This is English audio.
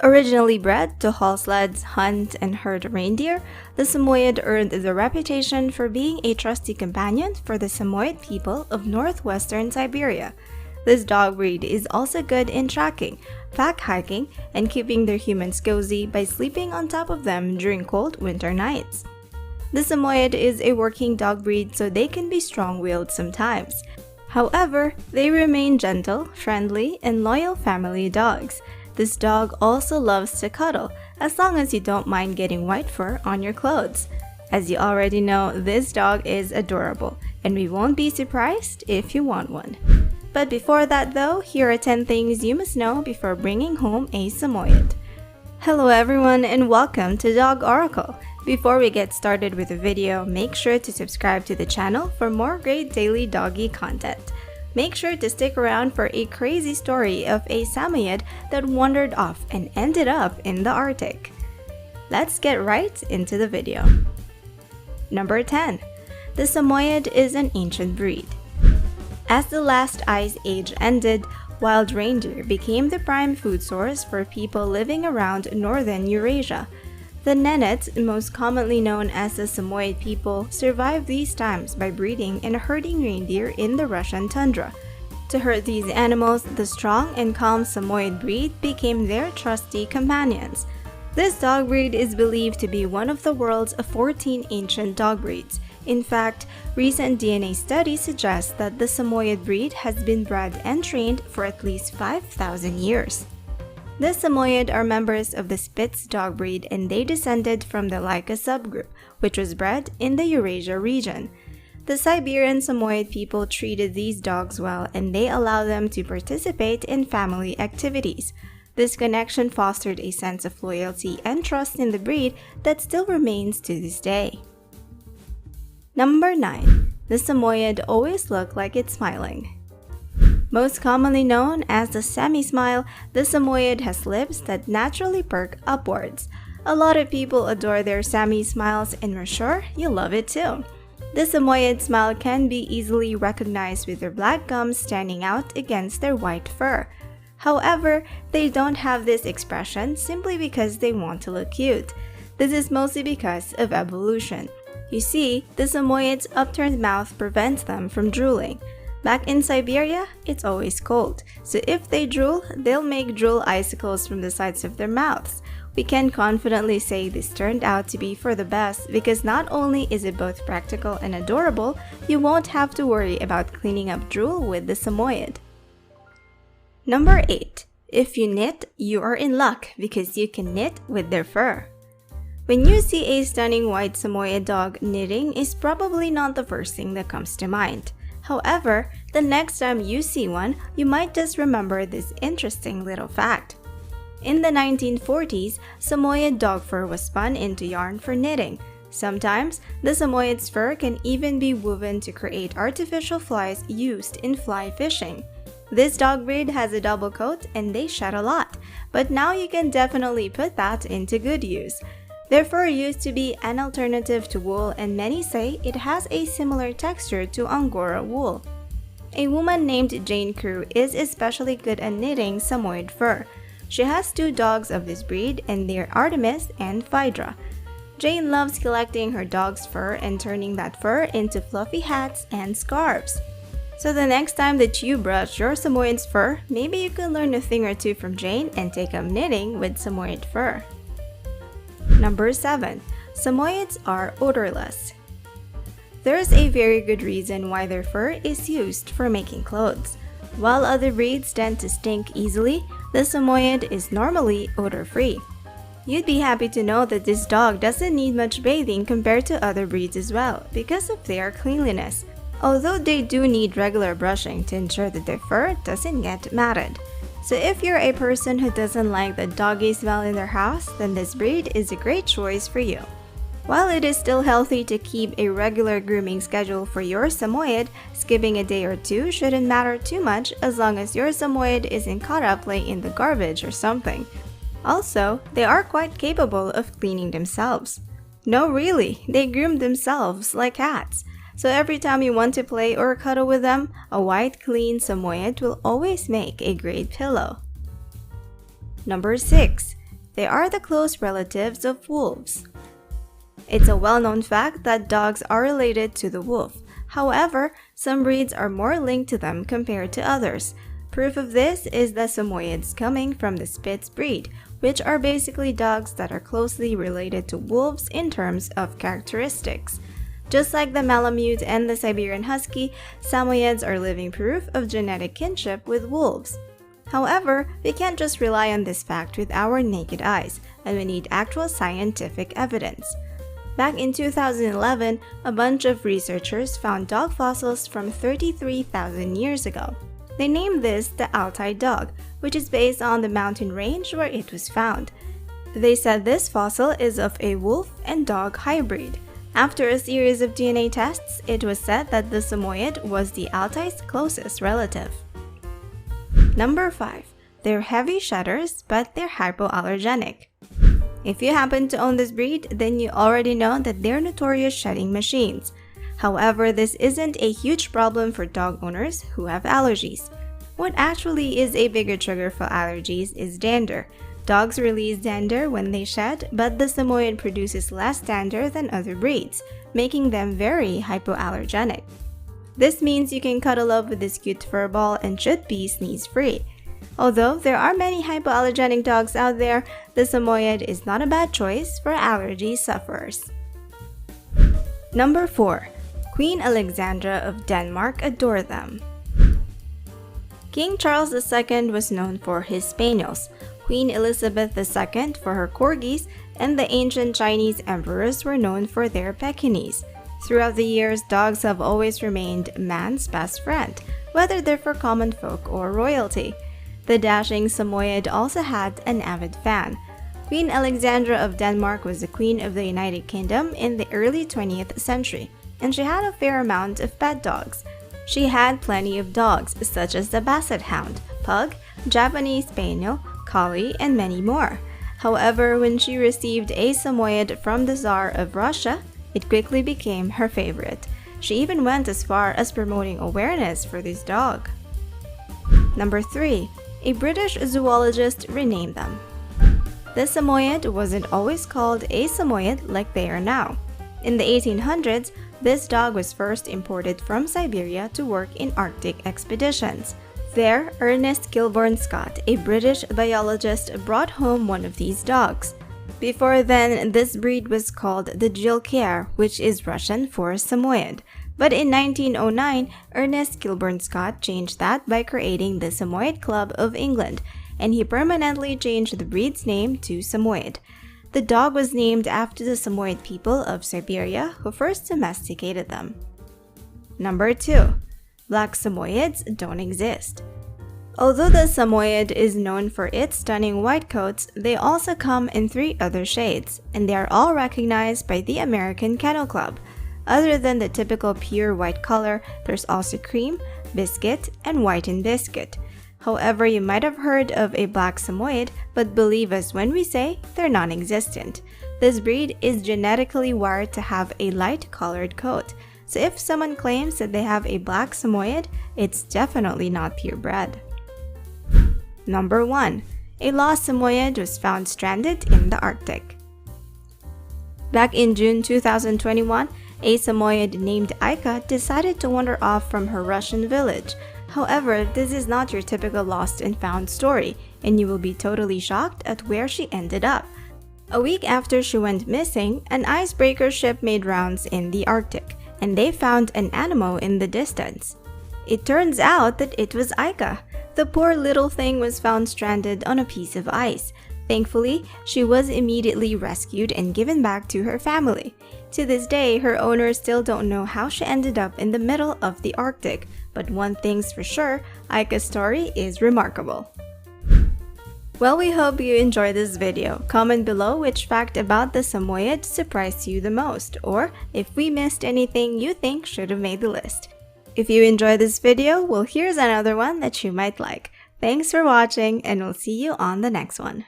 Originally bred to haul sleds, hunt, and herd reindeer, the Samoyed earned the reputation for being a trusty companion for the Samoyed people of northwestern Siberia. This dog breed is also good in tracking, pack hiking, and keeping their humans cozy by sleeping on top of them during cold winter nights. The Samoyed is a working dog breed, so they can be strong-willed sometimes. However, they remain gentle, friendly, and loyal family dogs. This dog also loves to cuddle, as long as you don't mind getting white fur on your clothes. As you already know, this dog is adorable, and we won't be surprised if you want one. But before that though, here are 10 things you must know before bringing home a Samoyed. Hello everyone and welcome to Dog Oracle. Before we get started with the video, make sure to subscribe to the channel for more great daily doggy content. Make sure to stick around for a crazy story of a Samoyed that wandered off and ended up in the Arctic. Let's get right into the video. Number 10. The Samoyed is an ancient breed. As the last ice age ended, wild reindeer became the prime food source for people living around northern Eurasia. The Nenets, most commonly known as the Samoyed people, survived these times by breeding and herding reindeer in the Russian tundra. To herd these animals, the strong and calm Samoyed breed became their trusty companions. This dog breed is believed to be one of the world's 14 ancient dog breeds. In fact, recent DNA studies suggest that the Samoyed breed has been bred and trained for at least 5,000 years. The Samoyed are members of the Spitz dog breed, and they descended from the Laika subgroup, which was bred in the Eurasia region. The Siberian Samoyed people treated these dogs well, and they allowed them to participate in family activities. This connection fostered a sense of loyalty and trust in the breed that still remains to this day. Number 9. The Samoyed always look like it's smiling. Most commonly known as the semi-smile, the Samoyed has lips that naturally perk upwards. A lot of people adore their semi-smiles, and we're sure you'll love it too. The Samoyed smile can be easily recognized with their black gums standing out against their white fur. However, they don't have this expression simply because they want to look cute. This is mostly because of evolution. You see, the Samoyed's upturned mouth prevents them from drooling. Back in Siberia, it's always cold, so if they drool, they'll make drool icicles from the sides of their mouths. We can confidently say this turned out to be for the best because not only is it both practical and adorable, you won't have to worry about cleaning up drool with the Samoyed. Number 8. If you knit, you are in luck because you can knit with their fur. When you see a stunning white Samoyed dog, knitting is probably not the first thing that comes to mind. However, the next time you see one, you might just remember this interesting little fact. In the 1940s, Samoyed dog fur was spun into yarn for knitting. Sometimes, the Samoyed's fur can even be woven to create artificial flies used in fly fishing. This dog breed has a double coat and they shed a lot, but now you can definitely put that into good use. Their fur used to be an alternative to wool, and many say it has a similar texture to Angora wool. A woman named Jane Crew is especially good at knitting Samoyed fur. She has 2 dogs of this breed, and they're Artemis and Phaedra. Jane loves collecting her dog's fur and turning that fur into fluffy hats and scarves. So the next time that you brush your Samoyed's fur, maybe you can learn a thing or two from Jane and take up knitting with Samoyed fur. Number 7. Samoyeds are odorless. There's a very good reason why their fur is used for making clothes. While other breeds tend to stink easily, the Samoyed is normally odor-free. You'd be happy to know that this dog doesn't need much bathing compared to other breeds as well because of their cleanliness, although they do need regular brushing to ensure that their fur doesn't get matted. So if you're a person who doesn't like the doggy smell in their house, then this breed is a great choice for you. While it is still healthy to keep a regular grooming schedule for your Samoyed, skipping a day or 2 shouldn't matter too much as long as your Samoyed isn't caught up laying in the garbage or something. Also, they are quite capable of cleaning themselves. No, really, they groom themselves like cats. So every time you want to play or cuddle with them, a white clean Samoyed will always make a great pillow. Number 6. They are the close relatives of wolves. It's a well-known fact that dogs are related to the wolf. However, some breeds are more linked to them compared to others. Proof of this is the Samoyeds coming from the Spitz breed, which are basically dogs that are closely related to wolves in terms of characteristics. Just like the Malamute and the Siberian Husky, Samoyeds are living proof of genetic kinship with wolves. However, we can't just rely on this fact with our naked eyes, and we need actual scientific evidence. Back in 2011, a bunch of researchers found dog fossils from 33,000 years ago. They named this the Altai dog, which is based on the mountain range where it was found. They said this fossil is of a wolf and dog hybrid. After a series of DNA tests, it was said that the Samoyed was the Altai's closest relative. Number 5. They're heavy shedders, but they're hypoallergenic. If you happen to own this breed, then you already know that they're notorious shedding machines. However, this isn't a huge problem for dog owners who have allergies. What actually is a bigger trigger for allergies is dander. Dogs release dander when they shed, but the Samoyed produces less dander than other breeds, making them very hypoallergenic. This means you can cuddle up with this cute fur ball and should be sneeze-free. Although there are many hypoallergenic dogs out there, the Samoyed is not a bad choice for allergy sufferers. Number 4. Queen Alexandra of Denmark adore them. King Charles II was known for his spaniels, Queen Elizabeth II for her corgis, and the ancient Chinese emperors were known for their Pekingese. Throughout the years, dogs have always remained man's best friend, whether they're for common folk or royalty. The dashing Samoyed also had an avid fan. Queen Alexandra of Denmark was the Queen of the United Kingdom in the early 20th century, and she had a fair amount of pet dogs. She had plenty of dogs, such as the Basset Hound, Pug, Japanese Spaniel, Collie, and many more. However, when she received a Samoyed from the Tsar of Russia, it quickly became her favorite. She even went as far as promoting awareness for this dog. Number 3. A British zoologist renamed them. The Samoyed wasn't always called a Samoyed like they are now. In the 1800s, this dog was first imported from Siberia to work in Arctic expeditions. There, Ernest Kilbourne Scott, a British biologist, brought home one of these dogs. Before then, this breed was called the Jilkar, which is Russian for Samoyed. But in 1909, Ernest Kilbourne Scott changed that by creating the Samoyed Club of England, and he permanently changed the breed's name to Samoyed. The dog was named after the Samoyed people of Siberia who first domesticated them. Number 2. Black Samoyeds don't exist. Although the Samoyed is known for its stunning white coats, they also come in 3 other shades, and they are all recognized by the American Kennel Club. Other than the typical pure white color, there's also cream, biscuit, and white and biscuit. However, you might have heard of a black Samoyed, but believe us when we say they're non-existent. This breed is genetically wired to have a light-colored coat, so if someone claims that they have a black Samoyed, it's definitely not purebred. Number 1. A lost Samoyed was found stranded in the Arctic. Back in June 2021, a Samoyed named Aika decided to wander off from her Russian village. However, this is not your typical lost and found story, and you will be totally shocked at where she ended up. A week after she went missing, an icebreaker ship made rounds in the Arctic, and they found an animal in the distance. It turns out that it was Aika. The poor little thing was found stranded on a piece of ice. Thankfully, she was immediately rescued and given back to her family. To this day, her owners still don't know how she ended up in the middle of the Arctic, but one thing's for sure, Aika's story is remarkable. Well, we hope you enjoyed this video. Comment below which fact about the Samoyed surprised you the most, or if we missed anything you think should have made the list. If you enjoyed this video, well, here's another one that you might like. Thanks for watching, and we'll see you on the next one.